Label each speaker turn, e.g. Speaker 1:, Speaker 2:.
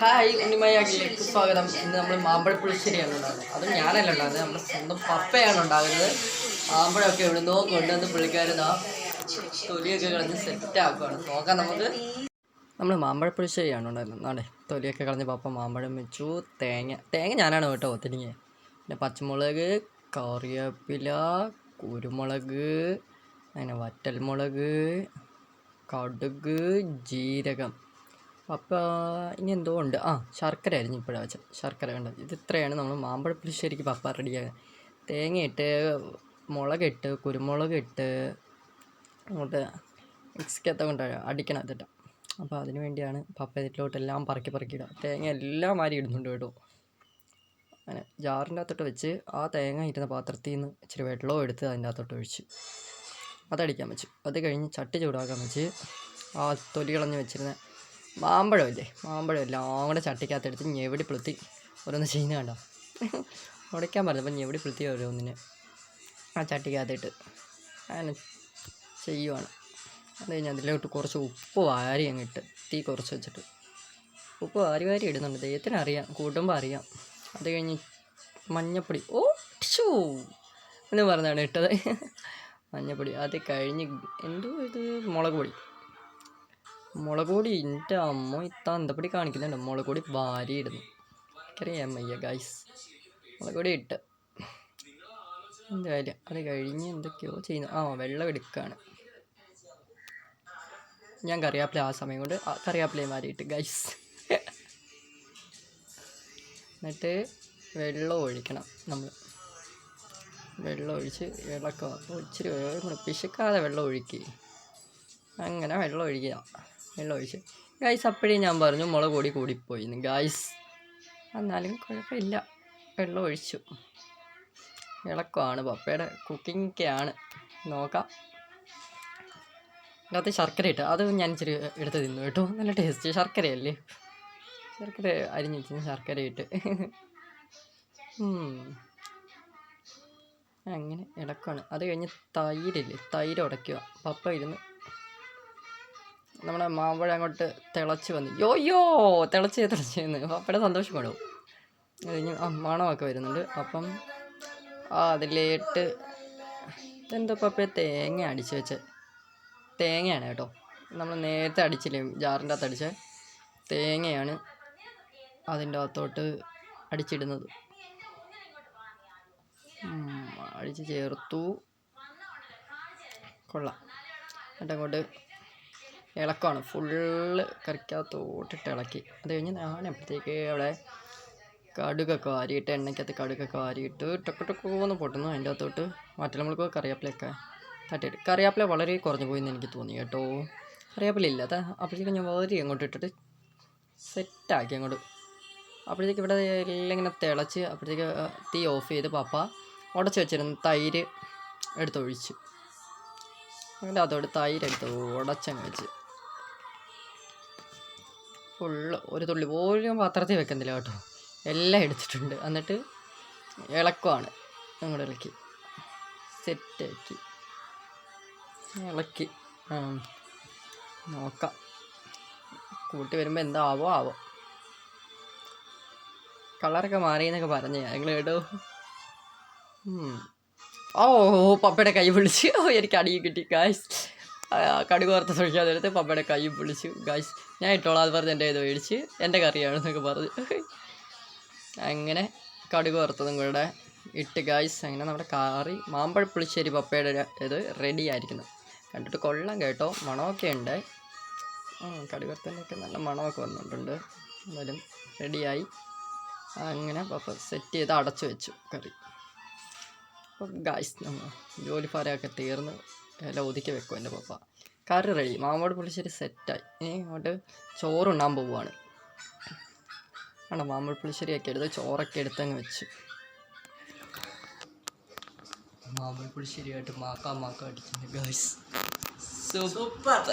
Speaker 1: Hi ഉണ്ണിമയാക്കിലേക്ക് സ്വാഗതം. ഇന്ന് നമ്മൾ മാമ്പഴപ്പുളിശ്ശേരിയാണ് ഉണ്ടാകുന്നത്. അതും ഞാനല്ല ഉണ്ടാകുന്നത്, നമ്മുടെ സ്വന്തം പപ്പയാണ് ഉണ്ടാകുന്നത്. മാമ്പഴമൊക്കെ എവിടുന്നോ കൊണ്ടുവന്ന് പുള്ളിക്കാരതാ തൊലിയൊക്കെ കളഞ്ഞ് സെറ്റ് ആക്കുകയാണ്. നോക്കാം നമുക്ക്. നമ്മൾ മാമ്പഴപ്പുളിശ്ശേരിയാണ് ഉണ്ടായിരുന്നത്. നാളെ തൊലിയൊക്കെ കളഞ്ഞ് പപ്പ മാമ്പഴം വെച്ചു. തേങ്ങ ഞാനാണ് കേട്ടോ തിരിഞ്ഞ്. പിന്നെ പച്ചമുളക്, കറിവേപ്പില, കുരുമുളക്, അങ്ങനെ വറ്റൽമുളക്, കടുക്, ജീരകം. അപ്പോൾ ഇനി എന്തോ ഉണ്ട്. ശർക്കര ആയിരുന്നു ഇപ്പോഴാണ് വെച്ചത്. ശർക്കര കണ്ടത്. ഇത് ഇത്രയാണ് നമ്മൾ മാമ്പഴപ്പുളിശ്ശേരിക്ക് പപ്പ റെഡിയാകുക. തേങ്ങയിട്ട്, മുളകിട്ട്, കുരുമുളകിട്ട് അങ്ങോട്ട് മിക്സിക്കകത്ത് കൊണ്ട് അടിക്കണം ഇതിട്ട്. അപ്പോൾ അതിന് വേണ്ടിയാണ് പപ്പ ഇതിലോട്ടെല്ലാം പറക്കി ഇടുക. തേങ്ങ എല്ലാം മാരി ഇടുന്നുണ്ട് കേട്ടോ. അങ്ങനെ ജാറിൻ്റെ അകത്തോട്ട് വെച്ച് ആ തേങ്ങ ഇരുന്ന പാത്രത്തിൽ നിന്ന് ഇച്ചിരി വെള്ളവും എടുത്ത് അതിൻ്റെ അകത്തോട്ട് ഒഴിച്ച് അതടിക്കാൻ വെച്ചു. അത് കഴിഞ്ഞ് ചട്ടി ചൂടാക്കാൻ വെച്ച് ആ തൊലി കളഞ്ഞ് വെച്ചിരുന്ന മാമ്പഴം എല്ലാം കൂടെ ചട്ടിക്കകത്ത് എടുത്ത് ഞെവിടി പുളുത്തി ഓരോന്ന് ചെയ്യുന്ന കണ്ടോ. ഉടയ്ക്കാൻ പറഞ്ഞപ്പോൾ ഞെവിടി പുളുത്തി ഓരോന്നിന് ആ ചട്ടിക്കകത്തിട്ട് അങ്ങനെ ചെയ്യുവാണ്. അത് കഴിഞ്ഞ് അതിലോട്ട് കുറച്ച് ഉപ്പ് വാരി അങ്ങിട്ട് തീ കുറച്ച് വെച്ചിട്ട് ഉപ്പ് വാരി ഇടുന്നുണ്ട്. ദൈവത്തിന് അറിയാം, കൂട്ടുമ്പോൾ അറിയാം. അത് കഴിഞ്ഞ് മഞ്ഞപ്പൊടി ഷൂ എന്ന് പറഞ്ഞാണ് ഇട്ടത്. മഞ്ഞപ്പൊടി. അത് കഴിഞ്ഞ് എന്തോ ഇത് മുളക് പൊടി എൻ്റെ അമ്മ തന്തപ്പൊടി കാണിക്കുന്നുണ്ട്. മുളക് പൊടി വാരി ഇടുന്നു. എനിക്കറിയാം വയ്യ ഗൈസ്. മുളക് പൊടി ഇട്ട് എന്തായാലും അത് കഴിഞ്ഞ് എന്തൊക്കെയോ ചെയ്യുന്നു. വെള്ളം എടുക്കുകയാണ്. ഞാൻ കറിവേപ്പില ആ സമയം കൊണ്ട് കറിവേപ്പിലയും മാറിയിട്ട് ഗൈസ്. എന്നിട്ട് വെള്ളം ഒഴിക്കണം. നമ്മൾ വെള്ളം ഒഴിച്ച് ഇളക്കുക. അപ്പോൾ ഇച്ചിരി പിശുക്കാതെ വെള്ളം ഒഴിക്കുക. അങ്ങനെ വെള്ളം ഒഴിക്കുക. വെള്ളം ഒഴിച്ച് ഗൈസ് അപ്പോഴേ ഞാൻ പറഞ്ഞു മുളക് പൊടി കൂടിപ്പോയിന്ന് ഗൈസ്. എന്നാലും കുഴപ്പമില്ല, വെള്ളം ഒഴിച്ചു. ഇളക്കമാണ്. പപ്പയുടെ കുക്കിങ്ങൊക്കെയാണ്. നോക്കാം. അതിനകത്ത് ശർക്കര ഇട്ട് അത് ഞാൻ ഇച്ചിരി എടുത്ത് തിന്നു കേട്ടോ. നല്ല ടേസ്റ്റ്. ശർക്കരയല്ലേ, ശർക്കര അരിഞ്ഞ് വെച്ച് ശർക്കര ഇട്ട് അങ്ങനെ ഇളക്കാണ്. അത് കഴിഞ്ഞ് തൈര് ഉടയ്ക്കുക. പപ്പ ഇരുന്ന് നമ്മുടെ മാമ്പഴം അങ്ങോട്ട് തിളച്ച് വന്നു. തിളച്ചെന്ന് പപ്പയുടെ സന്തോഷം വേണോ. അത് കഴിഞ്ഞ് മണമൊക്കെ വരുന്നുണ്ട്. അപ്പം അതിലേട്ട് എന്തോ പപ്പയെ തേങ്ങ അടിച്ച് വെച്ച് തേങ്ങയാണ് കേട്ടോ. നമ്മൾ നേരത്തെ അടിച്ചില്ലേ ജാറിൻ്റെ അകത്ത് അടിച്ച തേങ്ങയാണ് അതിൻ്റെ അകത്തോട്ട് അടിച്ചിടുന്നത്. അടിച്ച് ചേർത്തു. കൊള്ളാം. എന്നിട്ടങ്ങോട്ട് ഇളക്കമാണ്. ഫുള്ള് കറിക്കകത്തോട്ടിട്ട് ഇളക്കി. അത് കഴിഞ്ഞ് ഞാനപ്പോഴത്തേക്ക് അവിടെ കടുകൊക്കെ വാരിയിട്ട് എണ്ണയ്ക്കകത്ത് കടുകൊക്കെ വാരിയിട്ട് ടൊക്കോന്ന് പൊട്ടുന്നു. അതിൻ്റെ അകത്തോട്ട് വറ്റൽമുളക് കറിവേപ്പിലയൊക്കെ തട്ടിയിട്ട് കറിവേപ്പില വളരെ കുറഞ്ഞു പോയെന്ന് എനിക്ക് തോന്നി കേട്ടോ. കറിവേപ്പില ഇല്ലാത്ത അപ്പോഴത്തേക്ക് ഞാൻ വാരി അങ്ങോട്ട് ഇട്ടിട്ട് സെറ്റാക്കി അങ്ങോട്ട്. അപ്പോഴത്തേക്ക് ഇവിടെ എല്ലാം ഇങ്ങനെ തിളച്ച് അപ്പോഴത്തേക്ക് തീ ഓഫ് ചെയ്ത് പപ്പ ഉടച്ച് വെച്ചിരുന്ന തൈര് എടുത്തൊഴിച്ച് അതിൻ്റെ അതോട് തൈരെടുത്ത് ഉടച്ചങ്ങ് വെച്ച് ഫുള്ള് ഒരു തുള്ളി പോലും പാത്രത്തിൽ വെക്കുന്നില്ല കേട്ടോ. എല്ലാം എടുത്തിട്ടുണ്ട്. എന്നിട്ട് ഇളക്കുവാണ്. അങ്ങോട്ട് ഇളക്കി സെറ്റാക്കി ഇളക്കി നോക്കാം. കൂട്ടി വരുമ്പോൾ എന്താവോ. കളറൊക്കെ മാറിയെന്നൊക്കെ പറഞ്ഞേ ഞങ്ങൾ കേട്ടോ. പപ്പയുടെ കൈ പൊളിച്ച് എനിക്ക് അടിയും കിട്ടി ഗായ്സ്. കടുക് വറുത്ത് തൊഴിക്കാതെ എടുത്ത് പപ്പയുടെ കൈ പൊളിച്ചു ഗായ്സ്. ഞാൻ ഇട്ടോളാം അത് പറഞ്ഞ് എൻ്റെ ഇത് മേടിച്ച് എൻ്റെ കറിയാണെന്നൊക്കെ പറഞ്ഞു. അങ്ങനെ കടുക് വറുത്തതും കൂടെ ഇട്ട് ഗായ്സ്. അങ്ങനെ നമ്മുടെ കറി മാമ്പഴപ്പുളിശ്ശേരി പപ്പയുടെ ഇത് റെഡി ആയിരിക്കുന്നു. കണ്ടിട്ട് കൊള്ളാം കേട്ടോ. മണമൊക്കെ ഉണ്ട്. കടുക് വറുത്തതിൻ്റെയൊക്കെ നല്ല മണമൊക്കെ വന്നിട്ടുണ്ട്. എന്നാലും റെഡിയായി. അങ്ങനെ പപ്പ സെറ്റ് ചെയ്ത് അടച്ചു വെച്ചു കറി. അപ്പോൾ ഗായ്സ് നമ്മൾ ജോലിഭാരമൊക്കെ തീർന്ന് എല്ലാം ഒതുക്കി വെക്കും എൻ്റെ പപ്പ. കറി റെഡി. മാമ്പഴപ്പുളിശ്ശേരി സെറ്റായി. ഇനി അങ്ങോട്ട് ചോറുണ്ണാൻ പോവുകയാണ്. മാമ്പഴപ്പുളിശ്ശേരിയൊക്കെ എടുത്ത് ചോറൊക്കെ എടുത്തങ്ങ് വെച്ച് മാമ്പഴപ്പുളിശ്ശേരിയായിട്ട് മാക്ക അടിക്കുന്നു ഗായ്സ്. സൂപ്പർ.